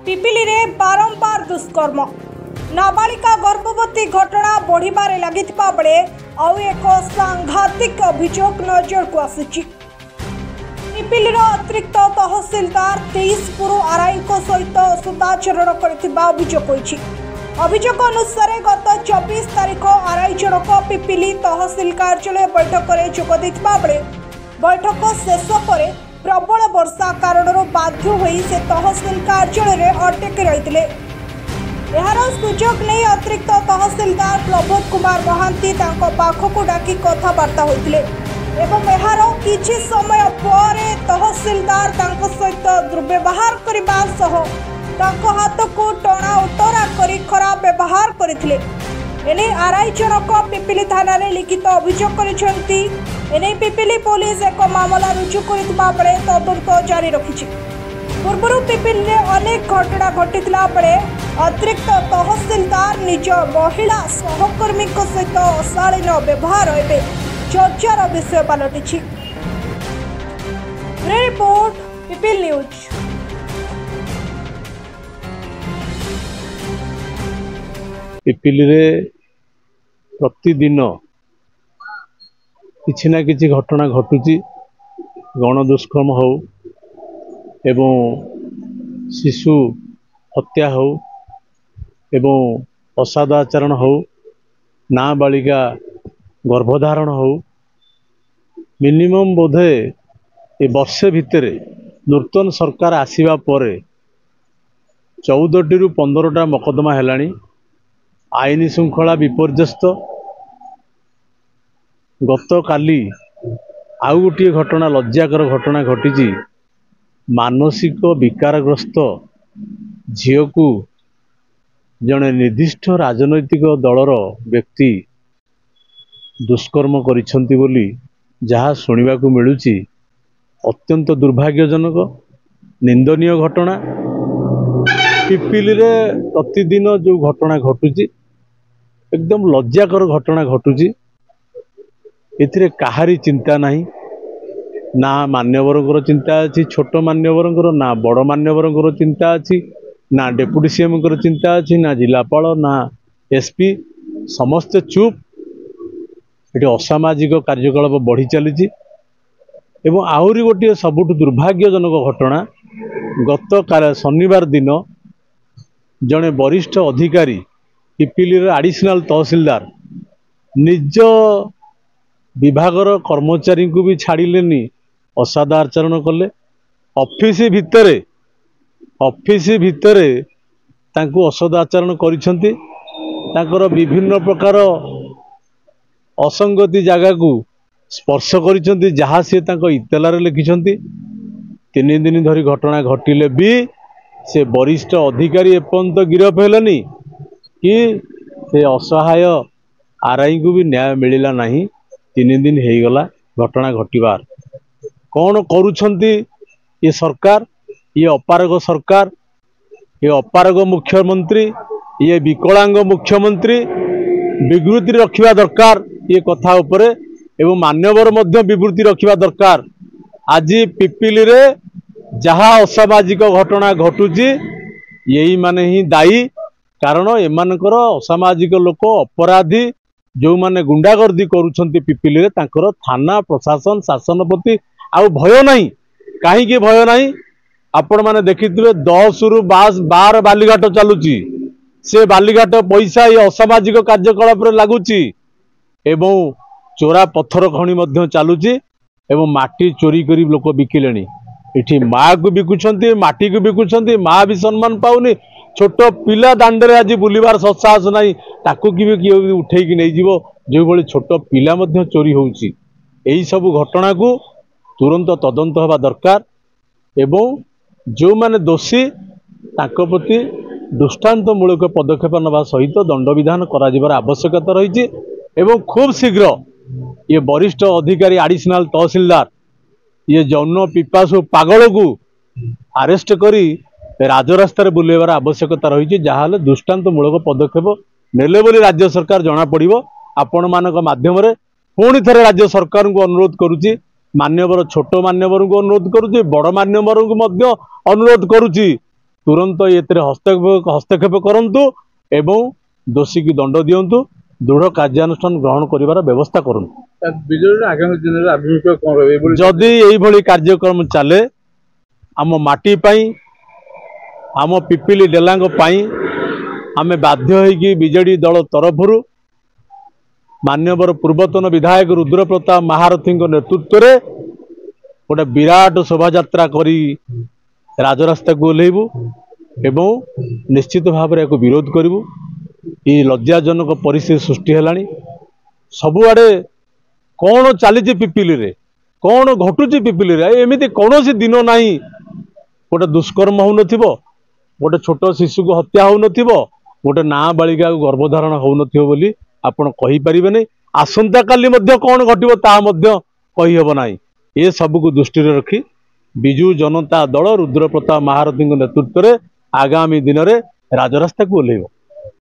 पिपिली रे बारंबार दुष्कर्म नाबालिका गर्भवती घटना बढ़िबारे लागिथिबा बेले आउ एक सांघातिक अभियोग नजर को आसुची। पिपिली रो अतिरिक्त तहसीलदार 23 पुरु आरआई को सहित असदाचरण करथिबा अभियोग होईछि। अभियोग अनुसार गत 24 तारिख आरआई जनक पिपिली तहसील कार्यालय बैठक में जोग देथिबा बेले बैठक शेष पर प्रबल वर्षा कारण बाध्य होई से तहसील कार्यालय अटकी रही। यार सुजोग नहीं अतिरिक्त तहसीलदार प्रबोध कुमार महांती पाखक डाकी कथबार्ता होते एवं यार किछि समय पर तहसीलदार सहित दुर्व्यवहार करने हाथ को टणा उतरा कर खराब व्यवहार करते। एने आरआई जनक पिपिली थाना रे लिखित अभियोग करिसेंती। एने पिपिली पुलिस एक मामला रुजु करथिबा बेले तदंत जारी रखिछि। पूर्व पिपिली रे अनेक घटना घटिथिला बेले अतिरिक्त तहसीलदार निज महिला सहकर्मी सहित अशालीन व्यवहार एवं चर्चार विषय पलटिछि। Report Pipili news. पिपिली रे प्रतिदिन किछि ना किछि घटना घटुची। गण दुष्कर्म हो एवं शिशु हत्या हो एवं असादाचरण हो नाबालिका गर्भधारण हो मिनिमम बोधे ए वर्षे भितरे नूतन सरकार आसीबा परे 14 रु 15टा मकदमा हेलानी। आईन श्रृंखला विपर्यस्त। गत काली आउ गोटे घटना लज्जाकर घटना घटी। मानसिक विकारग्रस्त झील को जड़े निर्दिष्ट राजनैतिक दलर व्यक्ति दुष्कर्म करिसेंती बोली जहाँ शुणा मिलूची अत्यंत दुर्भाग्यजनक निंदनीय घटना। पिपिली रे प्रतिदिन जो घटना घटुची एकदम लज्जाकर घटना घटुची। एथिरे काहारी चिंता नहीं, ना मान्यवर चिंता अच्छी छोट मान्यवर ना बड़ मान्यवर चिंता अच्छी ना डेप्यूटी सीएम चिंता अच्छी ना जिलापाल ना एसपी समस्ते चुप। ये असामाजिक कार्यकलाप बढ़ी चली। एवं आहरी गोटे सबुठ दुर्भाग्यजनक घटना गत शनिवार दिन जड़े वरिष्ठ अधिकारी पिपिली एडिशनल तहसीलदार निज विभागर कर्मचारी को भी छाड़िलेनी असादाचरण कले। ऑफिस भितरे तांको असदाचरण करिसेंती। तांकर विभिन्न प्रकार असंगति जगह को स्पर्श करिसेंती जहाँ सी इतलार लिखिसेंती। 3 दिन धरी घटना घटिले भी से वरिष्ठ अधिकारी एपर्यंत गिरफ हेलनी कि से असहाय आरआई को भी न्याय मिलला नहीं। 3 दिन हो गला घटना घटवार। कौन करुछंती ये सरकार, ये अपारग सरकार, ये अपारग मुख्यमंत्री, ये विकलांग मुख्यमंत्री विवृत्ति रखिबा दरकार। ये कथा उपरे एवं मान्यवर मध्य विवृत्ति रखिबा दरकार। आज पिपिली रे जहाँ असामाजिक घटना घटुची यही माने ही दायी। कारण एमानकर असामाजिक लोक अपराधी जो माने गुंडागर्दी करुछंती पिपिली रे तांकर थाना प्रशासन शासन प्रति आउ भय नहीं। कहीं भय नहीं? आपण माने देखिथिबे 10 रु 12 बालीघाट चलुची। से बालीघाट पैसा ये असामाजिक कार्यकलाप रे लागुची एवं चोरा पत्थर खणी मध्य चलुची एवं माटी चोरी करी लोक बिकिलेनी। इठी माँ को बिकुछंती, माटी को बिकुछंती। माँ भी सम्मान पाउनी। छोट पिला दांडरे आज बुलिबार ससाहस नहीं ताकू कि किए उठेकी नहीं जीवो। जो भली छोट पिला मध्य चोरी होउची। एही सब घटना को तुरंत तदंत होबा दरकार एवं जो माने दोषी ताको प्रति दृष्टांतमूलक पदक्षेप नवा सहित दंड विधान करा जिबार आवश्यकता रही। एवं खूब शीघ्र ये वरिष्ठ अधिकारी एडिशनल तहसीलदार ये जौन पिपासु पागल को अरेस्ट करी राजरास्तार बुलेबार आवश्यकता रही। जहाँ दृष्टांतमूलक पदक्षेप नेले बोली राज्य सरकार जना पड़िबो। आपण मानक माध्यम रे पुणी थरे राज्य सरकार को अनुरोध करुची। मान्यवर छोट मान्यवर को अनुरोध करुची, बड़ मान्यवर को अनुरोध करुची। तुरंत एथिरे हस्तक्षेप करंतु एवं दोषी की दंड दियंतु दृढ़ कार्यानुष्ठान ग्रहण करिवार व्यवस्था करंतु। विजेडि आगामी दिन में अभिमुख्य कौन रही जदि यही कार्यक्रम चले आम माटी पाई आम पिपिली डेलांग पाई आमे बाध्य होइकी बीजेडी दल तरफरु मान्यवर पूर्वतन विधायक रुद्र प्रताप महारथी नेतृत्व में गोटे विराट शोभा यात्रा करी राजरास्ता को ओह्लैबू एवं निश्चित भाव में विरोध करूँ। ये लज्जाजनक परिस्थिति सृष्टि है सबुआड़े कौन चली पिपिली रे कौन घटुची पिपिली रे एमती कौन सी दिन ना गोटे दुष्कर्म हो गोटे छोट शिशु को हत्या हो गोटे नाबालिका गर्भधारण हो आपण कहींपारे नहीं आसंता काली कौन घटो ताहब ना ये सबको दृष्टि रखी विजु जनता दल रुद्र प्रताप महारथी नेतृत्व में आगामी दिन में राजरास्ता को ओह्लैब।